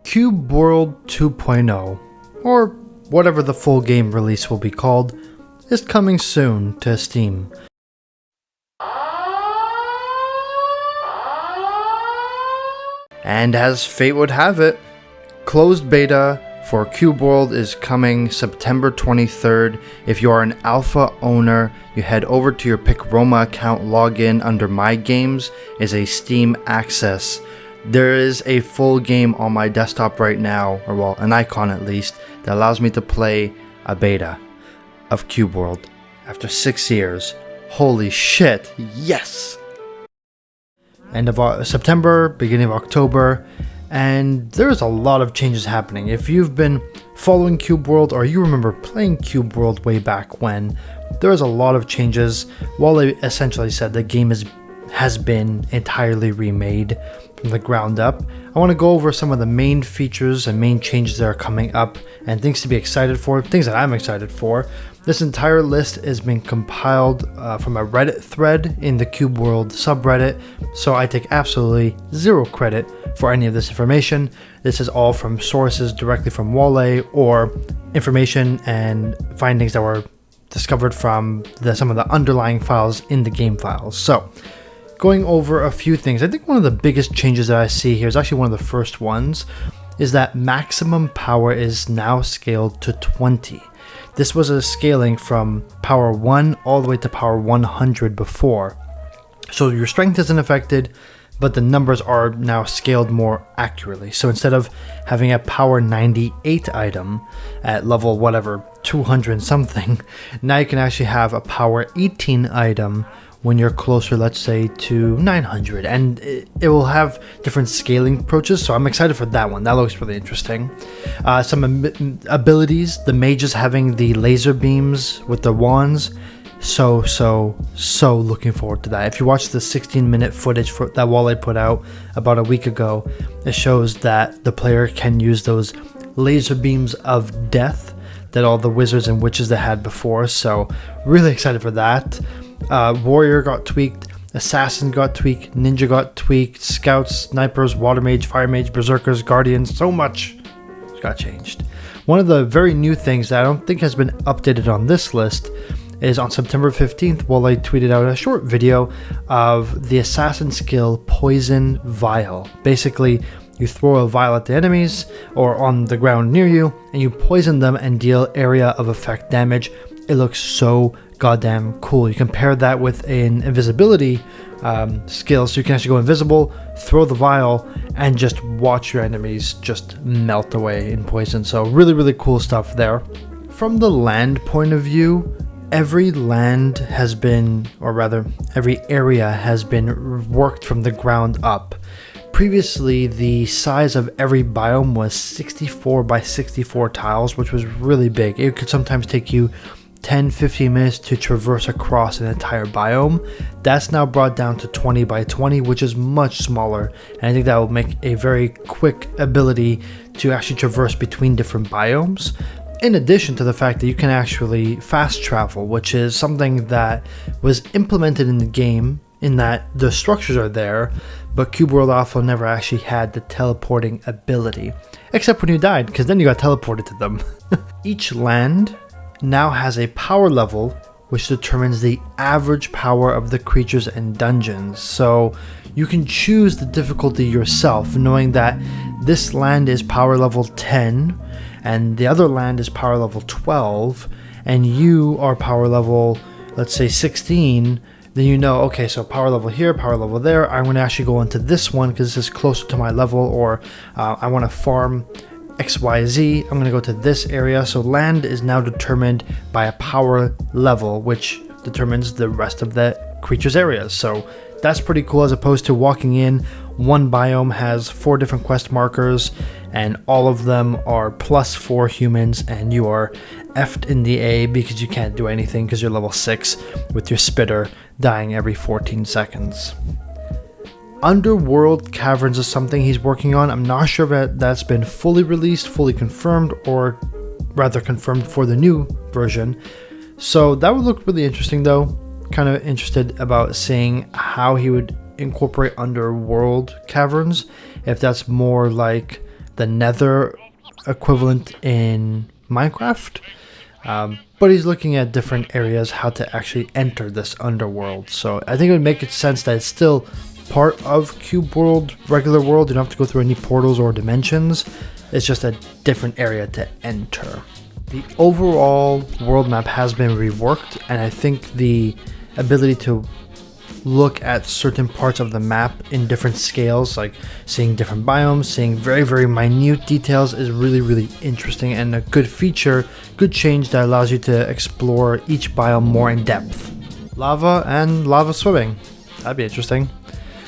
Cube World 2.0, or whatever the full game release will be called, is coming soon to Steam. And as fate would have it, closed beta for Cube World is coming September 23rd. If you are an alpha owner, you head over to your Pick Roma account, log in under My Games, is a Steam access. There is a full game on my desktop right now, or well, an icon at least, that allows me to play a beta of Cube World after 6 years. Holy shit, yes! End of September, beginning of October, and there's a lot of changes happening. If you've been following Cube World, or you remember playing Cube World way back when, there's a lot of changes. Wally essentially said the game has been entirely remade from the ground up. I want to go over some of the main features and main changes that are coming up and things to be excited for, things that I'm excited for. This entire list is being compiled from a Reddit thread in the Cube World subreddit, so I take absolutely zero credit for any of this information. This is all from sources directly from Wale, or information and findings that were discovered from some of the underlying files in the game files. So, going over a few things, I think one of the biggest changes that I see here is actually one of the first ones, is that maximum power is now scaled to 20. This was a scaling from power 1 all the way to power 100 before. So your strength isn't affected, but the numbers are now scaled more accurately. So instead of having a power 98 item at level whatever 200 something, now you can actually have a power 18 item when you're closer, let's say, to 900, and it will have different scaling approaches, so I'm excited for that one. That looks really interesting. Some abilities, the mages having the laser beams with the wands, so looking forward to that. If you watch the 16-minute footage that Wale put out about a week ago, it shows that the player can use those laser beams of death that all the wizards and witches that had before, so really excited for that. Warrior got tweaked, Assassin got tweaked, Ninja got tweaked, Scouts, Snipers, Water Mage, Fire Mage, Berserkers, Guardians, so much got changed. One of the very new things that I don't think has been updated on this list is on September 15th, Wale tweeted out a short video of the Assassin skill Poison Vial. Basically, you throw a vial at the enemies or on the ground near you, and you poison them and deal area of effect damage. It looks so goddamn cool. You compare that with an invisibility skill, so you can actually go invisible, throw the vial, and just watch your enemies just melt away in poison. So really cool stuff there. From the land point of view, every land has been, or rather every area has been worked from the ground up. Previously, the size of every biome was 64 by 64 tiles, which was really big. It could sometimes take you 10-15 minutes to traverse across an entire biome. That's now brought down to 20 by 20, which is much smaller, and I think that will make a very quick ability to actually traverse between different biomes, in addition to the fact that you can actually fast travel, which is something that was implemented in the game in that the structures are there, but Cube World Alpha never actually had the teleporting ability, except when you died, because then you got teleported to them. Each land now has a power level which determines the average power of the creatures and dungeons, so you can choose the difficulty yourself, knowing that this land is power level 10 and the other land is power level 12 and you are power level, let's say 16. Then you know, okay, so power level here, power level there, I'm going to actually go into this one because this is closer to my level, or I want to farm XYZ, I'm going to go to this area. So land is now determined by a power level, which determines the rest of the creature's areas. So that's pretty cool, as opposed to walking in, one biome has 4 different quest markers, and all of them are +4 humans, and you are effed in the A because you can't do anything because you're level 6 with your spitter dying every 14 seconds. Underworld Caverns is something he's working on. I'm not sure if that's been fully released, fully confirmed, or rather confirmed for the new version. So that would look really interesting though. Kind of interested about seeing how he would incorporate Underworld Caverns. If that's more like the Nether equivalent in Minecraft. But he's looking at different areas how to actually enter this underworld. So I think it would make it sense that it's still part of Cube World, regular world. You don't have to go through any portals or dimensions. It's just a different area to enter. The overall world map has been reworked, and I think the ability to look at certain parts of the map in different scales, like seeing different biomes, seeing very, very minute details, is really, really interesting and a good feature, good change that allows you to explore each biome more in depth. Lava and lava swimming, that'd be interesting.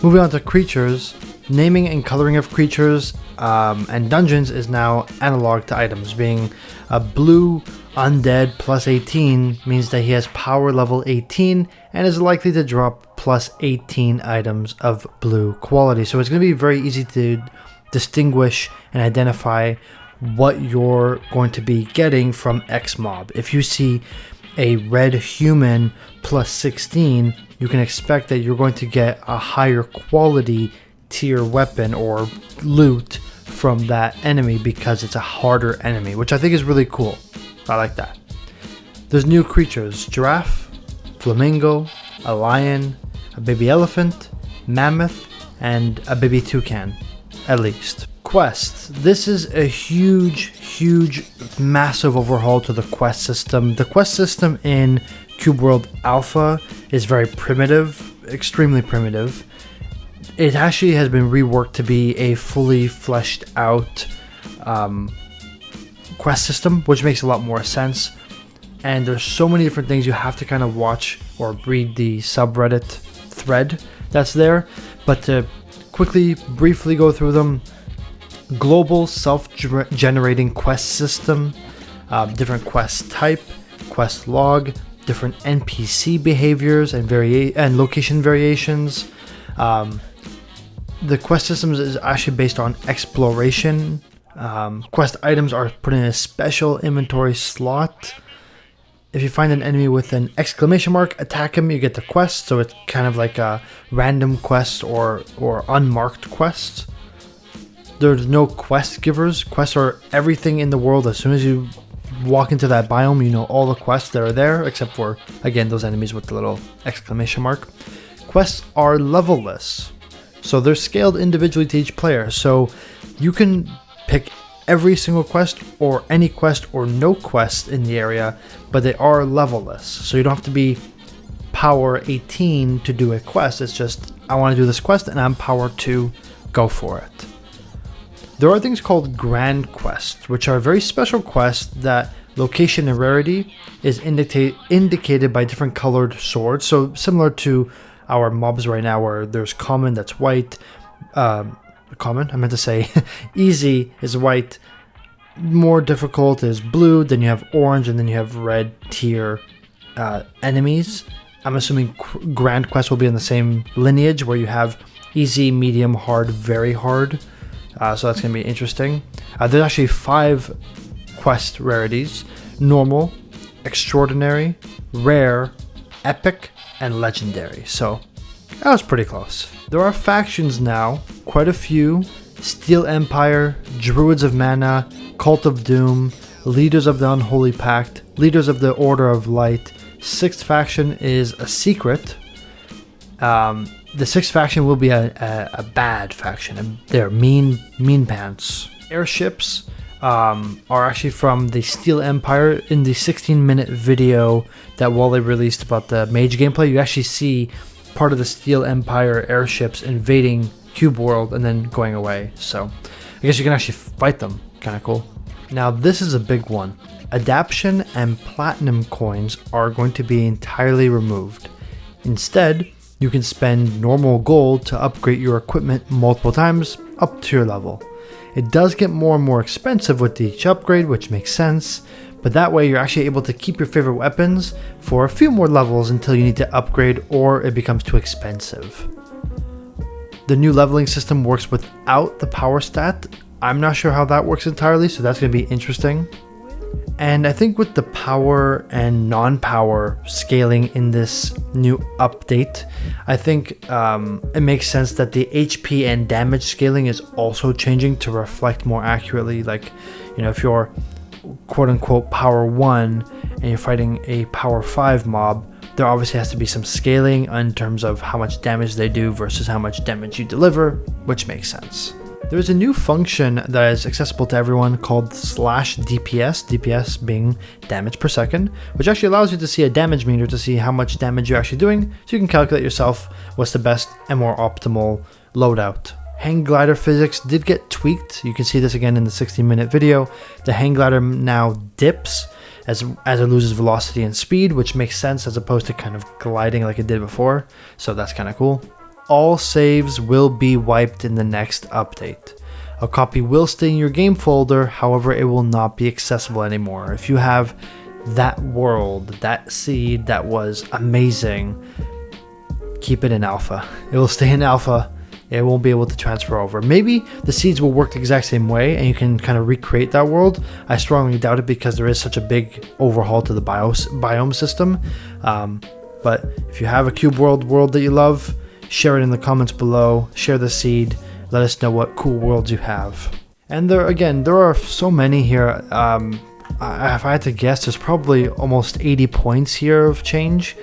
Moving on to creatures, naming and coloring of creatures and dungeons is now analog to items. Being a blue undead plus 18 means that he has power level 18 and is likely to drop plus 18 items of blue quality. So it's going to be very easy to distinguish and identify what you're going to be getting from X mob. If you see a red human plus 16, you can expect that you're going to get a higher quality tier weapon or loot from that enemy because it's a harder enemy, which I think is really cool. I like that. There's new creatures: giraffe, flamingo, a lion, a baby elephant, mammoth, and a baby toucan, at least. Quests. This is a huge, massive overhaul to the quest system. The quest system in Cube World Alpha is very primitive, extremely primitive. It actually has been reworked to be a fully fleshed out quest system, which makes a lot more sense. And there's so many different things you have to kind of watch or read the subreddit thread that's there. But to briefly go through them: global self-generating quest system, different quest type, quest log, different NPC behaviors and location variations. The quest systems is actually based on exploration. Quest items are put in a special inventory slot. If you find an enemy with an exclamation mark, attack him, you get the quest. So it's kind of like a random quest or unmarked quest. There's no quest givers. Quests are everything in the world. As soon as you walk into that biome, you know all the quests that are there, except for, again, those enemies with the little exclamation mark. Quests are levelless, so they're scaled individually to each player. So you can pick every single quest or any quest or no quest in the area, but they are levelless. So you don't have to be power 18 to do a quest. It's just, I want to do this quest and I'm power 2, go for it. There are things called grand quests, which are very special quests that location and rarity is indicated by different colored swords. So similar to our mobs right now, where there's common, that's white. Common, I meant to say easy is white, more difficult is blue, then you have orange, and then you have red tier enemies. I'm assuming grand quests will be in the same lineage, where you have easy, medium, hard, very hard. So that's going to be interesting. There's actually 5 quest rarities: normal, extraordinary, rare, epic, and legendary. So that was pretty close. There are factions now, quite a few: Steel Empire, Druids of Mana, Cult of Doom, Leaders of the Unholy Pact, Leaders of the Order of Light. 6th faction is a secret. The 6th faction will be a bad faction. They're mean pants. Airships are actually from the Steel Empire. In the 16-minute video that Wally released about the mage gameplay, you actually see part of the Steel Empire airships invading Cube World and then going away. So I guess you can actually fight them. Kind of cool. Now this is a big one. Adaption and platinum coins are going to be entirely removed. Instead, you can spend normal gold to upgrade your equipment multiple times up to your level. It does get more and more expensive with each upgrade, which makes sense, but that way you're actually able to keep your favorite weapons for a few more levels until you need to upgrade or it becomes too expensive. The new leveling system works without the power stat. I'm not sure how that works entirely, so that's going to be interesting. And I think with the power and non-power scaling in this new update, I think it makes sense that the HP and damage scaling is also changing to reflect more accurately. Like, you know, if you're quote-unquote power 1 and you're fighting a power 5 mob, there obviously has to be some scaling in terms of how much damage they do versus how much damage you deliver, which makes sense. There is a new function that is accessible to everyone called /DPS, DPS being damage per second, which actually allows you to see a damage meter to see how much damage you're actually doing, so you can calculate yourself what's the best and more optimal loadout. Hang glider physics did get tweaked. You can see this again in the 60-minute video. The hang glider now dips as it loses velocity and speed, which makes sense as opposed to kind of gliding like it did before, so that's kind of cool. All saves will be wiped in the next update. A copy will stay in your game folder, however it will not be accessible anymore. If you have that world, that seed that was amazing, keep it in alpha. It will stay in alpha. It won't be able to transfer over. Maybe the seeds will work the exact same way and you can kind of recreate that world. I strongly doubt it because there is such a big overhaul to the biome system. But if you have a cube world that you love, share it in the comments below, share the seed, let us know what cool worlds you have. And there are so many here. If I had to guess, there's probably almost 80 points here of change,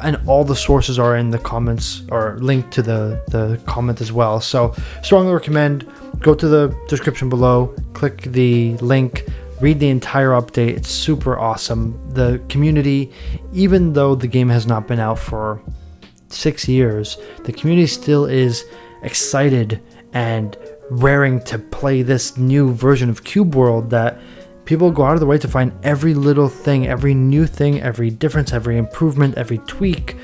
and all the sources are in the comments or linked to the comment as well. So strongly recommend, go to the description below, click the link, read the entire update. It's super awesome. The community, even though the game has not been out for 6 years, the community still is excited and raring to play this new version of Cube World that people go out of the way to find every little thing, every new thing, every difference, every improvement, every tweak,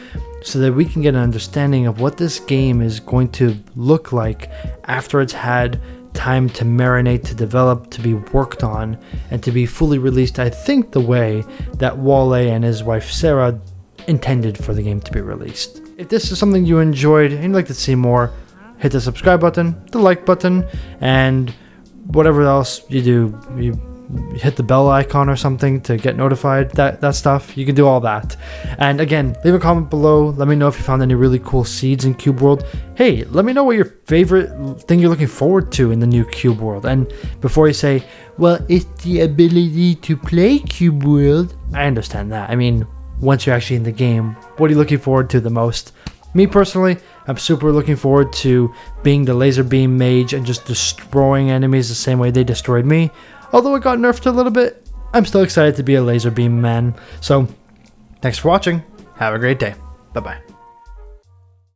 so that we can get an understanding of what this game is going to look like after it's had time to marinate, to develop, to be worked on, and to be fully released, I think the way that Wale and his wife Sarah intended for the game to be released. If this is something you enjoyed and you'd like to see more, hit the subscribe button, the like button, and whatever else you do, you hit the bell icon or something to get notified, that stuff. You can do all that. And again, leave a comment below. Let me know if you found any really cool seeds in Cube World. Hey, let me know what your favorite thing you're looking forward to in the new Cube World. And before you say, well, it's the ability to play Cube World, I understand that. I mean, once you're actually in the game, what are you looking forward to the most? Me personally, I'm super looking forward to being the laser beam mage and just destroying enemies the same way they destroyed me. Although it got nerfed a little bit, I'm still excited to be a laser beam man. So, thanks for watching. Have a great day. Bye-bye.